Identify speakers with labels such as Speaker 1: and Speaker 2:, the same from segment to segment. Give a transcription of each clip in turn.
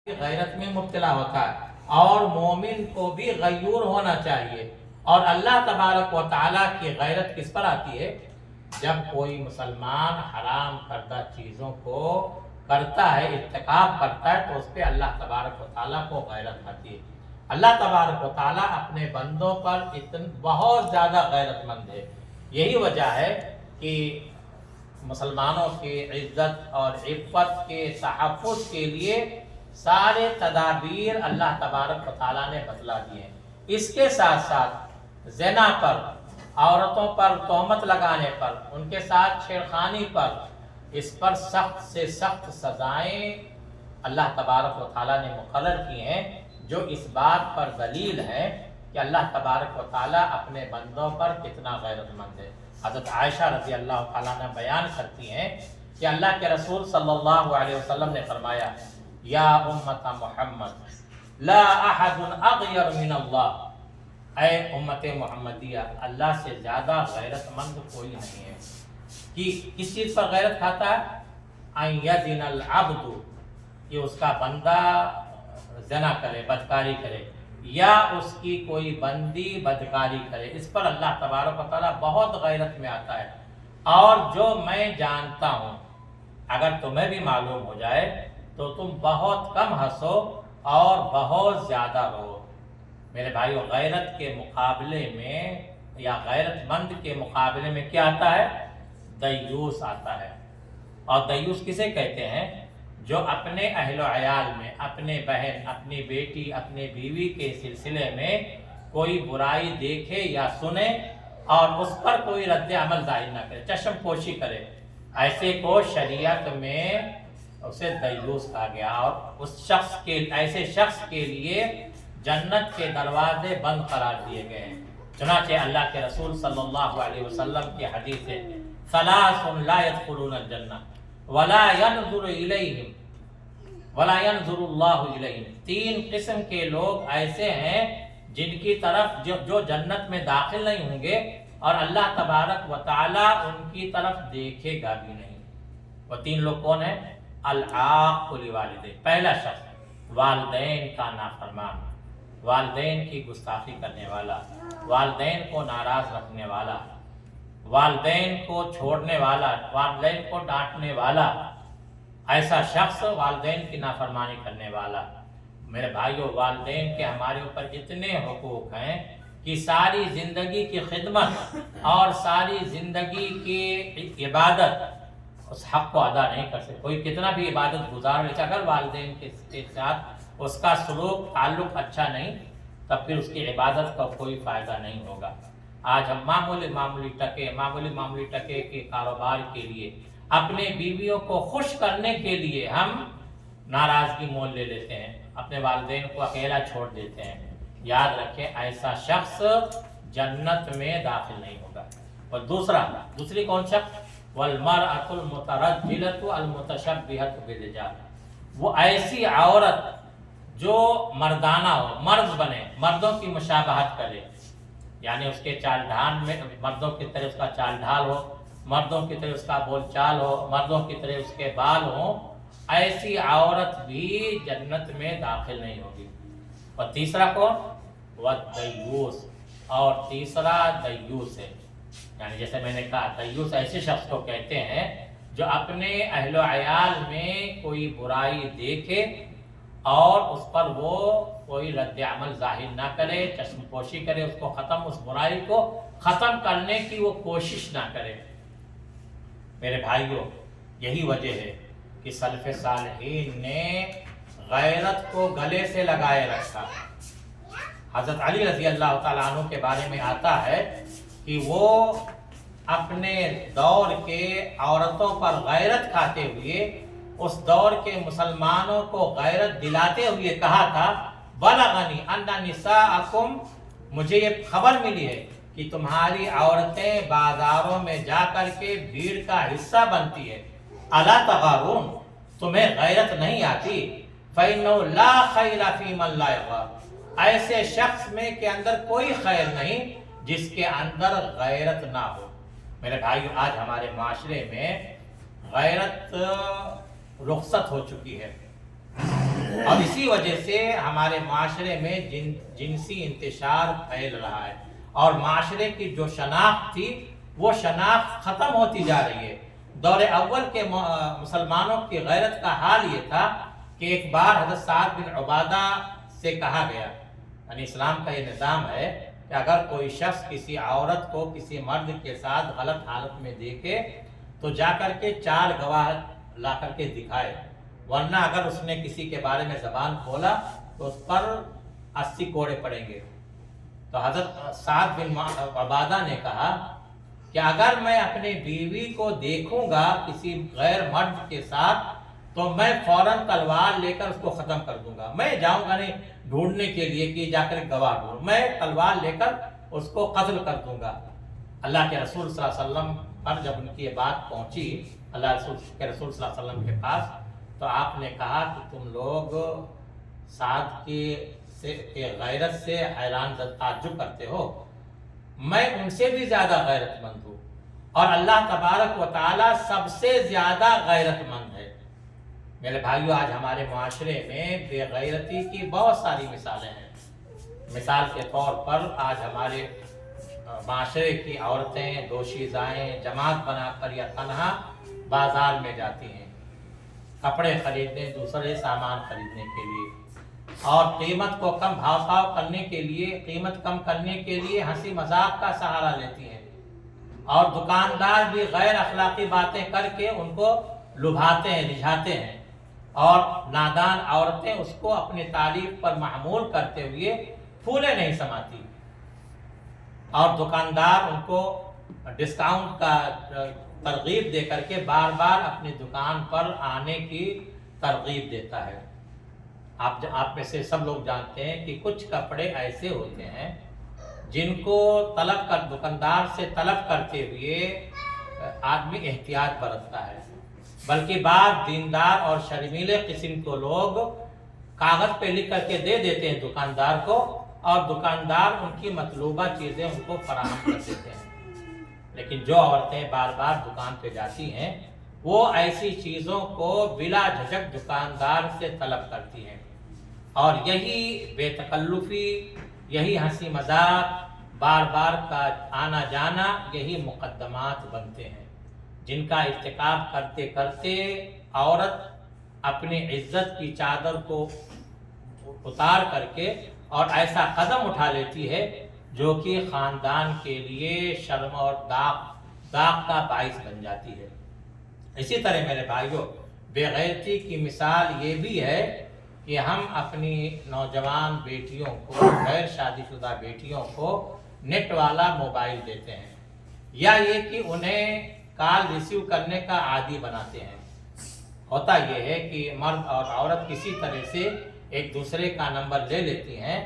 Speaker 1: غیرت میں مبتلا ہوتا ہے اور مومن کو بھی غیور ہونا چاہیے۔ اور اللہ تبارک و تعالیٰ کی غیرت کس پر آتی ہے؟ جب کوئی مسلمان حرام کردہ چیزوں کو کرتا ہے، ارتکاب کرتا ہے، تو اس پہ اللہ تبارک و تعالیٰ کو غیرت آتی ہے۔ اللہ تبارک و تعالیٰ اپنے بندوں پر بہت زیادہ غیرت مند ہے۔ یہی وجہ ہے کہ مسلمانوں کی عزت اور عفت کے تحفظ کے لیے سارے تدابیر اللہ تبارک و تعالیٰ نے بتلا دیے ہیں۔ اس کے ساتھ ساتھ زنا پر، عورتوں پر تہمت لگانے پر، ان کے ساتھ چھیڑخانی پر، اس پر سخت سے سخت سزائیں اللہ تبارک و تعالیٰ نے مقرر کی ہیں، جو اس بات پر دلیل ہے کہ اللہ تبارک و تعالیٰ اپنے بندوں پر کتنا غیرت مند ہے۔ حضرت عائشہ رضی اللہ تعالیٰ عنہ بیان کرتی ہیں کہ اللہ کے رسول صلی اللہ علیہ وسلم نے فرمایا: یا امت محمد لا احد اغیر من اللہ، اے امت محمدیہ، اللہ سے زیادہ غیرت مند کوئی نہیں ہے۔ کہ کس چیز پر غیرت کھاتا ہے؟ ان یزن العبد، کہ اس کا بندہ زنا کرے، بدکاری کرے، یا اس کی کوئی بندی بدکاری کرے، اس پر اللہ تبارک و تعالیٰ بہت غیرت میں آتا ہے۔ اور جو میں جانتا ہوں، اگر تمہیں بھی معلوم ہو جائے تو تم بہت کم ہنسو اور بہت زیادہ رو۔ میرے بھائیو، غیرت کے مقابلے میں یا غیرت مند کے مقابلے میں کیا آتا ہے؟ دیوس آتا ہے۔ اور دیوس کسے کہتے ہیں؟ جو اپنے اہل و عیال میں، اپنے بہن، اپنی بیٹی، اپنے بیوی کے سلسلے میں کوئی برائی دیکھے یا سنے اور اس پر کوئی رد عمل ظاہر نہ کرے، چشم پوشی کرے، ایسے کو شریعت میں اسے دیوس کہا گیا۔ اور ایسے شخص کے لیے جنت کے دروازے بند قرار دیے گئے ہیں۔ چنانچہ اللہ کے رسول صلی اللہ علیہ وسلم کی حدیث ہے: ثلاث لا يدخلون الجنہ ولا ينظر الیہم ولا ينظر اللہ الیہم، تین قسم کے لوگ ایسے ہیں جن کی طرف جو جنت میں داخل نہیں ہوں گے اور اللہ تبارک و تعالیٰ ان کی طرف دیکھے گا بھی نہیں۔ وہ تین لوگ کون ہیں؟ العاق لوالدین، پہلا شخص والدین کا نافرمان، والدین کی گستاخی کرنے والا، والدین کو ناراض رکھنے والا، والدین کو چھوڑنے والا، والدین کو ڈانٹنے والا، ایسا شخص والدین کی نافرمانی کرنے والا۔ میرے بھائیو، والدین کے ہمارے اوپر اتنے حقوق ہیں کہ ساری زندگی کی خدمت اور ساری زندگی کی عبادت اس حق کو ادا نہیں کر سکتے۔ کوئی کتنا بھی عبادت گزار لے، اگر والدین کے ساتھ اس کا سلوک تعلق اچھا نہیں، تب پھر اس کی عبادت کا کوئی فائدہ نہیں ہوگا۔ آج ہم معمولی ٹکے کے کاروبار کے لیے، اپنے بیویوں کو خوش کرنے کے لیے ہم ناراضگی مول لے لیتے ہیں، اپنے والدین کو اکیلا چھوڑ دیتے ہیں۔ یاد رکھیں، ایسا شخص جنت میں داخل نہیں ہوگا۔ اور دوسری کون شخص؟ والمرأة المترجلة المتشبهة بالرجال، وہ ایسی عورت جو مردانہ ہو، مرد بنے، مردوں کی مشابہت کرے، یعنی اس کے چال ڈھال میں مردوں کی طرح اس کا چال ڈھال ہو، مردوں کی طرح اس کا بول چال ہو، مردوں کی طرح اس کے بال ہوں، ایسی عورت بھی جنت میں داخل نہیں ہوگی۔ اور تیسرا کون؟ والدیوس، اور تیسرا دیوس ہے۔ یعنی جیسے میں نے کہا، دیوس ایسے شخص کو کہتے ہیں جو اپنے اہل و عیال میں کوئی برائی دیکھے اور اس پر وہ کوئی رد عمل ظاہر نہ کرے، چشم پوشی کرے، اس برائی کو ختم کرنے کی وہ کوشش نہ کرے۔ میرے بھائیوں، یہی وجہ ہے کہ سلف صالحین نے غیرت کو گلے سے لگائے رکھا۔ حضرت علی رضی اللہ تعالیٰ عنہ کے بارے میں آتا ہے کہ وہ اپنے دور کے عورتوں پر غیرت کھاتے ہوئے اس دور کے مسلمانوں کو غیرت دلاتے ہوئے کہا تھا: بلغنی ان نساءکم، مجھے یہ خبر ملی ہے کہ تمہاری عورتیں بازاروں میں جا کر کے بھیڑ کا حصہ بنتی ہے۔ الا تغارون، تمہیں غیرت نہیں آتی؟ فإنه لا خیر فی من لا یغار، ایسے شخص میں کے اندر کوئی خیر نہیں جس کے اندر غیرت نہ ہو۔ میرے بھائیو، آج ہمارے معاشرے میں غیرت رخصت ہو چکی ہے۔ اور اسی وجہ سے ہمارے معاشرے میں جنسی انتشار پھیل رہا ہے، اور معاشرے کی جو شناخت تھی وہ شناخت ختم ہوتی جا رہی ہے۔ دور اول کے مسلمانوں کی غیرت کا حال یہ تھا کہ ایک بار حضرت سعد بن عبادہ سے کہا گیا، یعنی اسلام کا یہ نظام ہے کہ اگر کوئی شخص کسی عورت کو کسی مرد کے ساتھ غلط حالت میں دیکھے تو جا کر کے 4 گواہ لا کر کے دکھائے، ورنہ اگر اس نے کسی کے بارے میں زبان کھولا تو اس پر 80 کوڑے پڑیں گے۔ تو حضرت سعد بن عبادہ نے کہا کہ اگر میں اپنی بیوی کو دیکھوں گا کسی غیر مرد کے ساتھ تو میں فوراً تلوار لے کر اس کو ختم کر دوں گا، میں جاؤں گا نہیں ڈھونڈنے کے لیے کہ جا کر گواہ ڈھونڈ، میں تلوار لے کر اس کو قتل کر دوں گا۔ اللہ کے رسول صلی اللہ علیہ وسلم پر جب ان کی یہ بات پہنچی اللہ کے رسول صلی اللہ علیہ وسلم کے پاس، تو آپ نے کہا کہ تم لوگ سعد کی غیرت سے حیران تعجب کرتے ہو، میں ان سے بھی زیادہ غیرت مند ہوں، اور اللہ تبارک و تعالی سب سے زیادہ غیرت مند ہے۔ میرے بھائیو، آج ہمارے معاشرے میں بے غیرتی کی بہت ساری مثالیں ہیں۔ مثال کے طور پر آج ہمارے معاشرے کی عورتیں دوشیزائیں جماعت بنا کر یا تنہا بازار میں جاتی ہیں کپڑے خریدنے، دوسرے سامان خریدنے کے لیے، اور قیمت کو کم بھاؤ کرنے کے لیے، قیمت کم کرنے کے لیے ہنسی مذاق کا سہارا لیتی ہیں، اور دکاندار بھی غیر اخلاقی باتیں کر کے ان کو لبھاتے ہیں، رجھاتے ہیں، اور نادان عورتیں اس کو اپنی تعریف پر محمول کرتے ہوئے پھولے نہیں سماتی، اور دکاندار ان کو ڈسکاؤنٹ کا ترغیب دے کر کے بار بار اپنی دکان پر آنے کی ترغیب دیتا ہے۔ آپ میں سے سب لوگ جانتے ہیں کہ کچھ کپڑے ایسے ہوتے ہیں جن کو دکاندار سے طلب کرتے ہوئے آدمی احتیاط برتتا ہے، بلکہ بعض دیندار اور شرمیلے قسم کو لوگ کاغذ پہ لکھ کر کے دے دیتے ہیں دکاندار کو، اور دکاندار ان کی مطلوبہ چیزیں ان کو فراہم کر دیتے ہیں۔ لیکن جو عورتیں بار بار دکان پہ جاتی ہیں وہ ایسی چیزوں کو بلا جھجک دکاندار سے طلب کرتی ہیں، اور یہی بے تکلفی، یہی ہنسی مذاق، بار بار کا آنا جانا، یہی مقدمات بنتے ہیں جن کا ارتکاب کرتے کرتے عورت اپنی عزت کی چادر کو اتار کر کے اور ایسا قدم اٹھا لیتی ہے جو کہ خاندان کے لیے شرم اور داغ کا باعث بن جاتی ہے۔ اسی طرح میرے بھائیوں، بے غیرتی کی مثال یہ بھی ہے کہ ہم اپنی نوجوان بیٹیوں کو، غیر شادی شدہ بیٹیوں کو نیٹ والا موبائل دیتے ہیں، یا یہ کہ انہیں کال ریسیو کرنے کا عادی بناتے ہیں۔ ہوتا یہ ہے کہ مرد اور عورت کسی طرح سے ایک دوسرے کا نمبر لے لیتی ہیں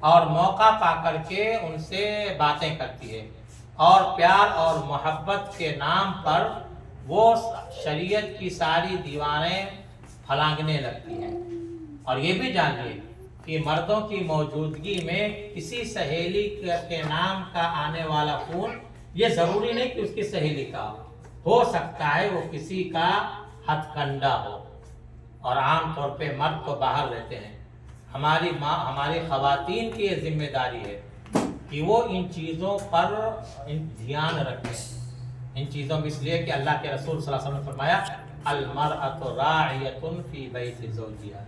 Speaker 1: اور موقع پا کر کے ان سے باتیں کرتی ہے، اور پیار اور محبت کے نام پر وہ شریعت کی ساری دیواریں پھلانگنے لگتی ہیں۔ اور یہ بھی جانیے کہ مردوں کی موجودگی میں کسی سہیلی کے نام کا آنے والا فون یہ ضروری نہیں کہ اس کی سہیلی کا ہو سکتا ہے وہ کسی کا ہتھ کنڈا ہو، اور عام طور پہ مرد تو باہر رہتے ہیں۔ ہماری خواتین کی یہ ذمہ داری ہے کہ وہ ان چیزوں پر دھیان رکھیں، ان چیزوں میں، اس لیے کہ اللہ کے رسول صلی اللہ علیہ وسلم نے فرمایا المرأۃ راعیۃ فی بیت زوجہا،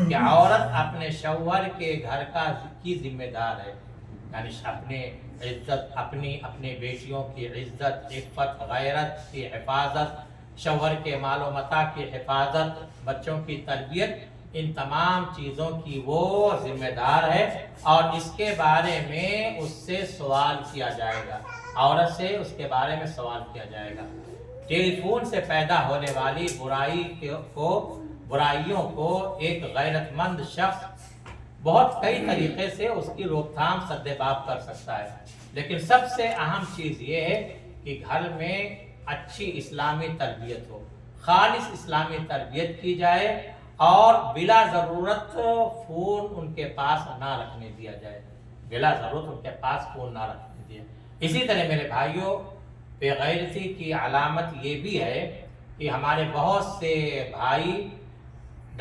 Speaker 1: کہ عورت اپنے شوہر کے گھر کی ذمہ دار ہے، یعنی اپنے عزت، اپنی بیٹیوں کی عزت، عفت، غیرت کی حفاظت، شوہر کے مال و متاع کی حفاظت، بچوں کی تربیت، ان تمام چیزوں کی وہ ذمہ دار ہے، اور اس کے بارے میں اس سے سوال کیا جائے گا، عورت سے اس کے بارے میں سوال کیا جائے گا۔ ٹیلی فون سے پیدا ہونے والی برائیوں کو ایک غیرت مند شخص بہت کئی طریقے سے اس کی روک تھام سدباب کر سکتا ہے، لیکن سب سے اہم چیز یہ ہے کہ گھر میں اچھی اسلامی تربیت ہو، خالص اسلامی تربیت کی جائے، اور بلا ضرورت فون ان کے پاس نہ رکھنے دیا جائے، بلا ضرورت ان کے پاس فون نہ رکھنے دیا۔ اسی طرح میرے بھائیوں، بے غیرتی کی علامت یہ بھی ہے کہ ہمارے بہت سے بھائی